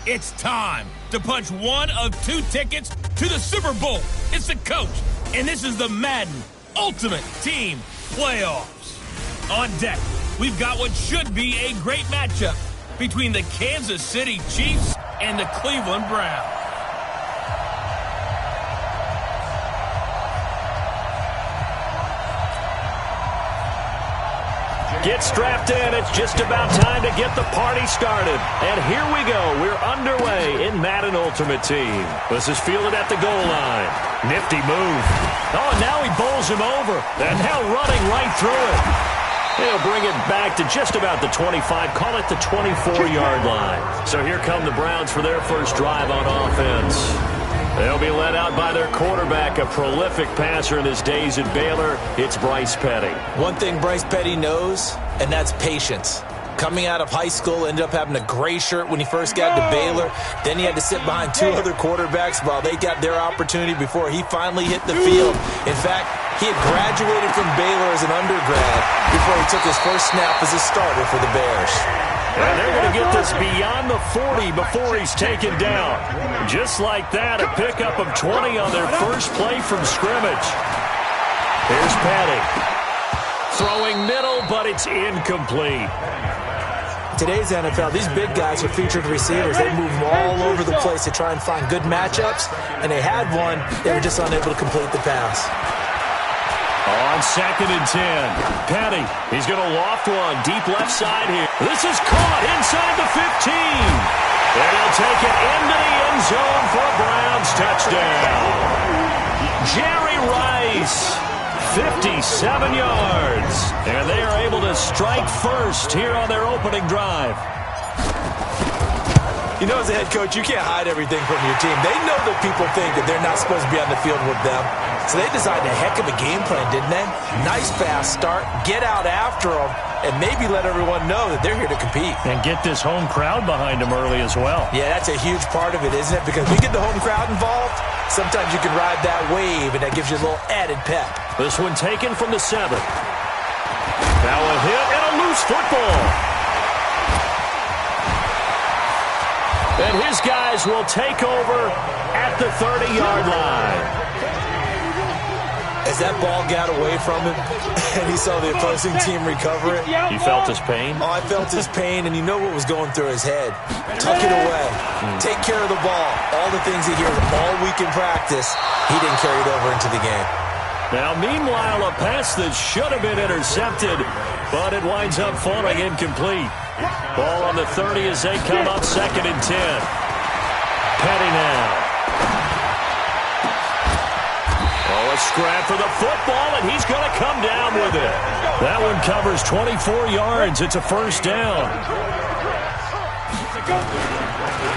It's time to punch one of two tickets to the Super Bowl. It's the coach, and this is the Madden Ultimate Team Playoffs. On deck, we've got what should be a great matchup between the Kansas City Chiefs and the Cleveland Browns. Get strapped in. It's just about time to get the party started. And here we go. We're underway in Madden Ultimate Team. This is fielded at the goal line. Nifty move. Oh, and now he bowls him over. And now running right through it. He'll bring it back to just about the 25. Call it the 24-yard line. So here come the Browns for their first drive on offense. They'll be led out by their quarterback, a prolific passer in his days at Baylor. It's Bryce Petty. One thing Bryce Petty knows, and that's patience. Coming out of high school, ended up having a gray shirt when he first got to Baylor. Then he had to sit behind two other quarterbacks while they got their opportunity before he finally hit the field. In fact, he had graduated from Baylor as an undergrad before he took his first snap as a starter for the Bears. And they're going to get this beyond the 40 before he's taken down. Just like that, a pickup of 20 on their first play from scrimmage. Here's Petty. Throwing middle, but it's incomplete. Today's NFL, these big guys are featured receivers. They move all over the place to try and find good matchups, and they had one. They were just unable to complete the pass. On 2nd and 10, Petty, he's going to loft one deep left side here. This is caught inside the 15. And he'll take it into the end zone for a Browns touchdown. Jerry Rice, 57 yards. And they are able to strike first here on their opening drive. You know, as a head coach, you can't hide everything from your team. They know that people think that they're not supposed to be on the field with them. So they decided a heck of a game plan, didn't they? Nice fast start, get out after them, and maybe let everyone know that they're here to compete. And get this home crowd behind them early as well. Yeah, that's a huge part of it, isn't it? Because we get the home crowd involved, sometimes you can ride that wave, and that gives you a little added pep. This one taken from the 7. Now a hit and a loose football. And his guys will take over at the 30-yard line. As that ball got away from him and he saw the opposing team recover it. You felt his pain? Oh, I felt his pain, and you know what was going through his head. Tuck it away. Take care of the ball. All the things he hears all week in practice, he didn't carry it over into the game. Now, meanwhile, a pass that should have been intercepted, but it winds up falling incomplete. Ball on the 30 as they come up 2nd and 10. Petty now. Oh, a scrap for the football, and he's going to come down with it. That one covers 24 yards. It's a first down.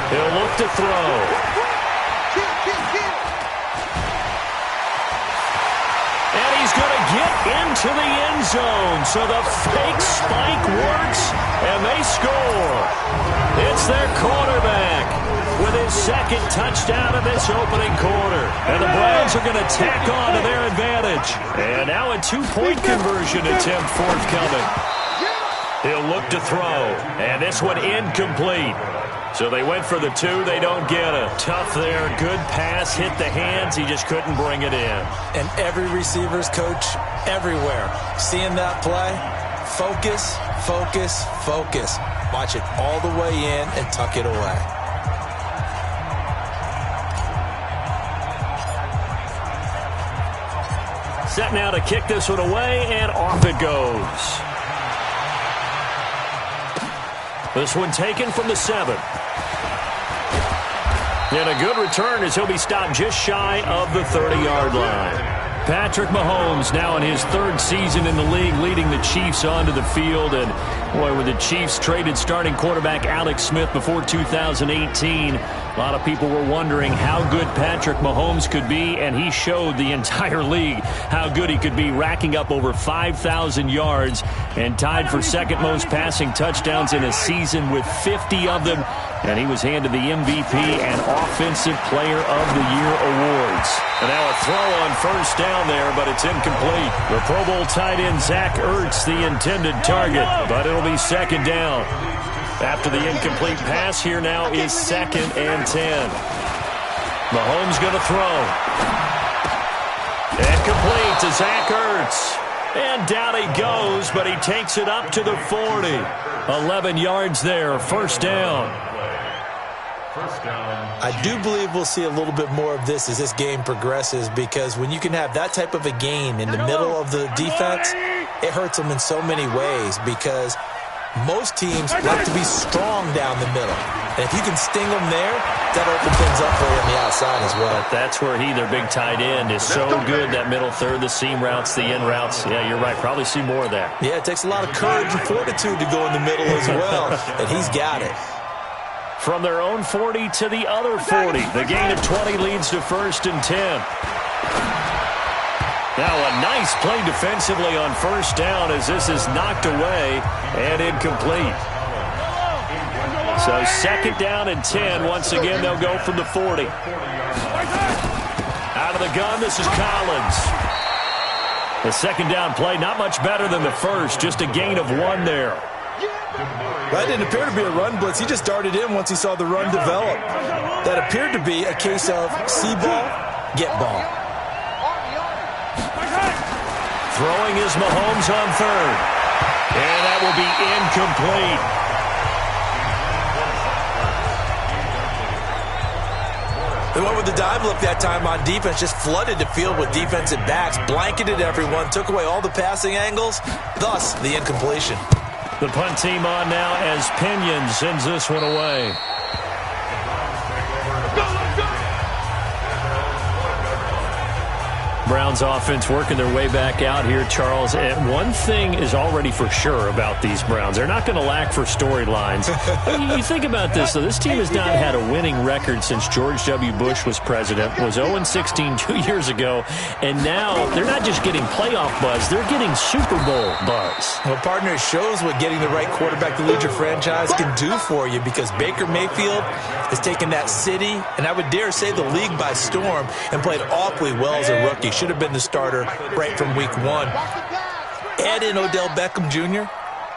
He'll look to throw. And he's going to get into the end zone. So the fake spike works, and they score. It's their quarterback with his second touchdown of this opening quarter. And the Browns are going to tack on to their advantage. And now a two-point conversion attempt forthcoming. He'll look to throw, and this one incomplete. So they went for the 2. They don't get it. Tough there. Good pass. Hit the hands. He just couldn't bring it in. And every receiver's coach everywhere. Seeing that play, focus, focus, focus. Watch it all the way in and tuck it away. Set now to kick this one away, and off it goes. This one taken from the 7. And a good return as he'll be stopped just shy of the 30-yard line. Patrick Mahomes now in his 3rd season in the league, leading the Chiefs onto the field. And, boy, when the Chiefs traded starting quarterback Alex Smith before 2018, a lot of people were wondering how good Patrick Mahomes could be, and he showed the entire league how good he could be, racking up over 5,000 yards and tied for 2nd most passing touchdowns in a season with 50 of them. And he was handed the MVP and Offensive Player of the Year awards. And now a throw on first down there, but it's incomplete. The Pro Bowl tight end Zach Ertz, the intended target, but it'll be 2nd down. After the incomplete pass, here now is 2nd and 10. Mahomes going to throw. And complete to Zach Ertz. And down he goes, but he takes it up to the 40. 11 yards there, first down. I do believe we'll see a little bit more of this as this game progresses, because when you can have that type of a gain in the middle of the defense, it hurts them in so many ways, because most teams like to be strong down the middle. And if you can sting them there, that opens things up for you on the outside as well. But that's where their big tight end, is so good, that middle third, the seam routes, the in routes. Yeah, you're right. Probably see more of that. Yeah, it takes a lot of courage and fortitude to go in the middle as well, and he's got it. From their own 40 to the other 40. The gain of 20 leads to 1st and 10. Now a nice play defensively on 1st down as this is knocked away and incomplete. So 2nd down and 10. Once again, they'll go from the 40. Out of the gun, this is Collins. The 2nd down play, not much better than the first. Just a gain of 1 there. That didn't appear to be a run blitz. He just darted in once he saw the run develop. That appeared to be a case of see ball, get ball. Throwing is Mahomes on 3rd. And that will be incomplete. They went with the dive look that time on defense, just flooded the field with defensive backs, blanketed everyone, took away all the passing angles, thus the incompletion. The punt team on now as Pinion sends this one away. Browns offense working their way back out here, Charles. And one thing is already for sure about these Browns. They're not going to lack for storylines. You think about this, though. This team has not had a winning record since George W. Bush was president. Was 0-16 2 years ago. And now they're not just getting playoff buzz. They're getting Super Bowl buzz. Well, partner, it shows what getting the right quarterback to lead your franchise can do for you, because Baker Mayfield has taken that city, and I would dare say the league, by storm, and played awfully well as a rookie. Should have been the starter right from week 1. Add in Odell Beckham Jr.,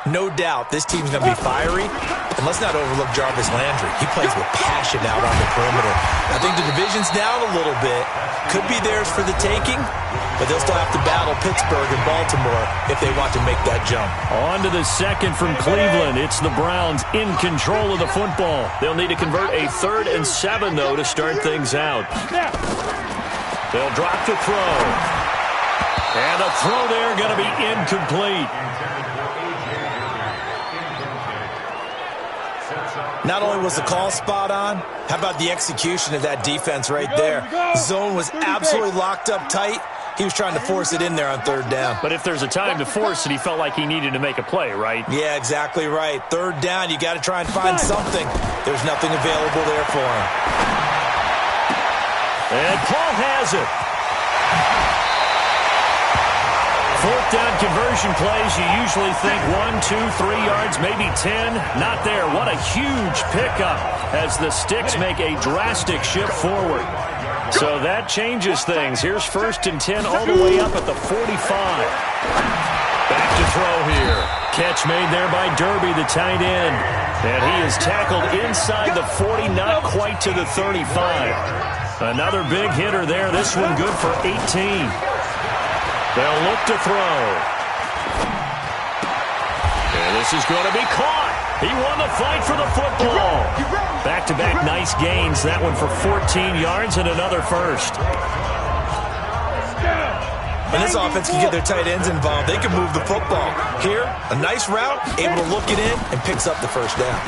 no doubt this team's going to be fiery. And let's not overlook Jarvis Landry. He plays with passion out on the perimeter. I think the division's down a little bit. Could be theirs for the taking, but they'll still have to battle Pittsburgh and Baltimore if they want to make that jump. On to the 2nd from Cleveland. It's the Browns in control of the football. They'll need to convert a 3rd and 7, though, to start things out. They'll drop the throw. And the throw there going to be incomplete. Not only was the call spot on, how about the execution of that defense right there? Zone was absolutely locked up tight. He was trying to force it in there on 3rd down. But if there's a time to force it, he felt like he needed to make a play, right? Yeah, exactly right. 3rd down, you got to try and find something. There's nothing available there for him. And Paul has it. 4th down conversion plays, you usually think 1, 2, 3 yards, maybe 10. Not there. What a huge pickup as the Sticks make a drastic shift forward. So that changes things. Here's 1st and 10 all the way up at the 45. Back to throw here. Catch made there by Derby, the tight end. And he is tackled inside the 40, not quite to the 35. Another big hitter there. This one good for 18. They'll look to throw. And this is going to be caught. He won the fight for the football. Back-to-back nice gains. That one for 14 yards and another 1st. When this offense can get their tight ends involved, they can move the football. Here, a nice route, able to look it in, and picks up the 1st down.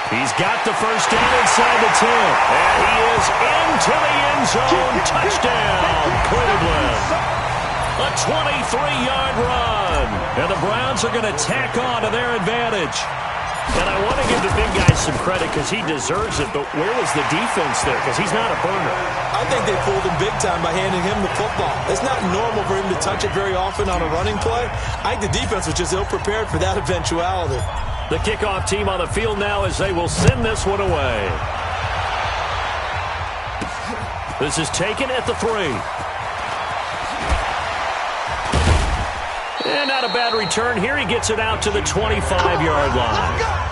He's got the 1st down inside the 10. And he is into the end zone. Touchdown, Cleveland. A 23-yard run. And the Browns are going to tack on to their advantage. And I want to give the big guy some credit because he deserves it. But where was the defense there? Because he's not a burner. I think they fooled him big time by handing him the football. It's not normal for him to touch it very often on a running play. I think the defense was just ill-prepared for that eventuality. The kickoff team on the field now as they will send this one away. This is taken at the 3. And not a bad return here. He gets it out to the 25-yard line.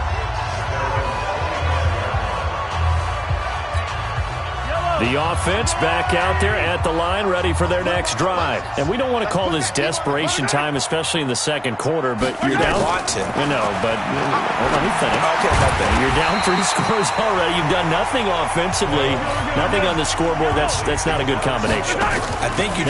The offense back out there at the line, ready for their next drive. And we don't want to call this desperation time, especially in the second quarter, but you're down. Want to. No, but let me finish. Okay, you're down 3 scores already. You've done nothing offensively, nothing on the scoreboard. That's not a good combination. I think you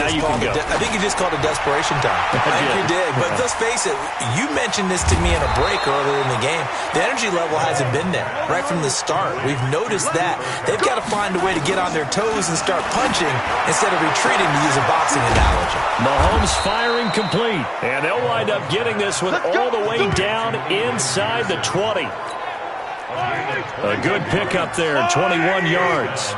just called it desperation time. I think you did. But let's face it, you mentioned this to me in a break earlier in the game. The energy level hasn't been there right from the start. We've noticed that. They've got to find a way to get on their toes and start punching instead of retreating, to use a boxing analogy. Mahomes firing complete, and they'll wind up getting this one all the way down inside the 20. A good pickup there, 21 yards.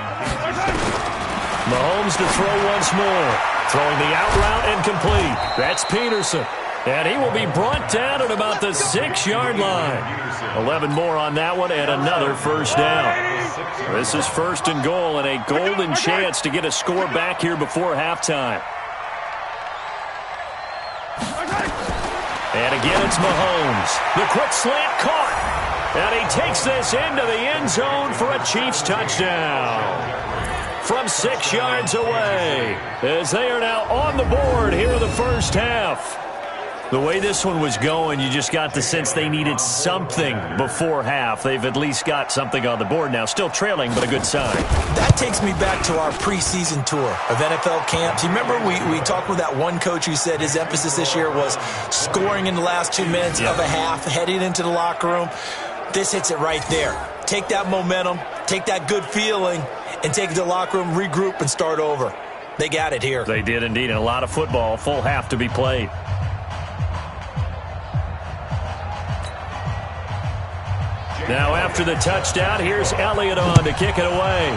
Mahomes to throw once more, throwing the out route and complete. That's Peterson, and he will be brought down at about the 6-yard line. 11 more on that one, and another first down. This is 1st and goal, and a golden chance to get a score back here before halftime. And again, it's Mahomes. The quick slant caught. And he takes this into the end zone for a Chiefs touchdown. From 6 yards away, as they are now on the board here in the first half. The way this one was going, you just got the sense they needed something before half. They've at least got something on the board now. Still trailing, but a good sign. That takes me back to our preseason tour of NFL camps. You remember we talked with that one coach who said his emphasis this year was scoring in the last 2 minutes of a half, heading into the locker room. This hits it right there. Take that momentum, take that good feeling, and take it to the locker room, regroup, and start over. They got it here. They did indeed, and a lot of football, full half to be played. Now after the touchdown, here's Elliott on to kick it away.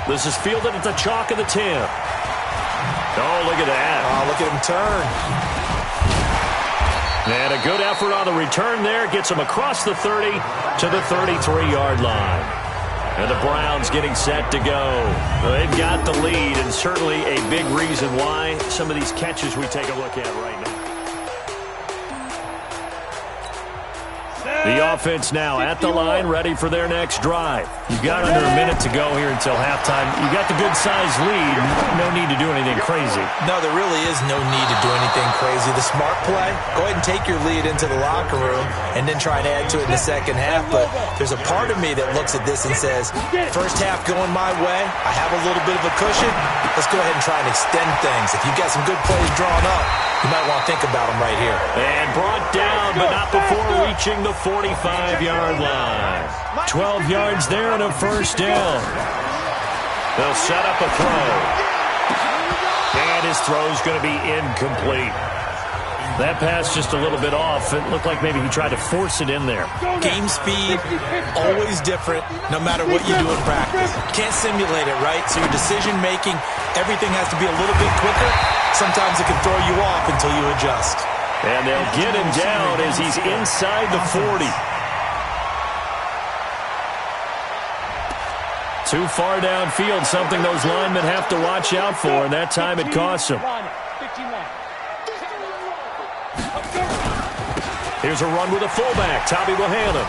This is fielded at the chalk of the 10. Oh, look at that. Oh, look at him turn. And a good effort on the return there. Gets him across the 30 to the 33-yard line. And the Browns getting set to go. Well, they've got the lead, and certainly a big reason why some of these catches we take a look at right now. The offense now at the line, ready for their next drive. You've got under a minute to go here until halftime. You've got the good-sized lead. No need to do anything crazy. No, there really is no need to do anything crazy. The smart play, go ahead and take your lead into the locker room and then try and add to it in the second half. But there's a part of me that looks at this and says, first half going my way, I have a little bit of a cushion. Let's go ahead and try and extend things. If you've got some good plays drawn up, you might want to think about them right here. And brought down, but not before reaching the 45-yard line. 12 yards there and a first down. They'll set up a throw. And his throw's going to be incomplete. That pass just a little bit off. It looked like maybe he tried to force it in there. Game speed, always different, no matter what you do in practice. Can't simulate it, right? So your decision-making, everything has to be a little bit quicker. Sometimes it can throw you off until you adjust. And they'll get him down as he's inside the 40. Too far downfield, something those linemen have to watch out for, and that time it costs them. Here's a run with a fullback. Tommy will hand him.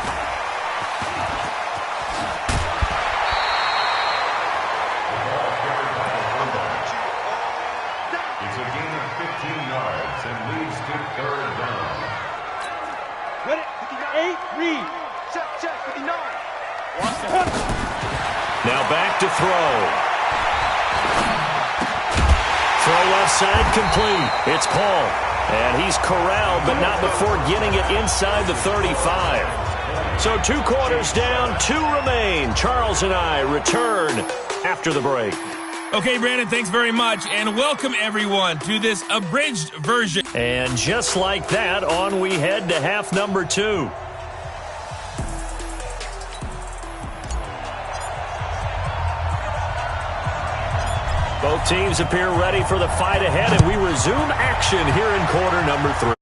It's a gain of 15 yards and leads to third down. Ready? 58, read. Check, 59. Now back to throw. Throw left side complete. It's Paul. And he's corralled, but not before getting it inside the 35. So 2 quarters down, 2 remain. Charles and I return after the break. Okay, Brandon, thanks very much, and welcome everyone to this abridged version. And just like that, on we head to half number 2. Both teams appear ready for the fight ahead, and we resume action here in quarter number 3.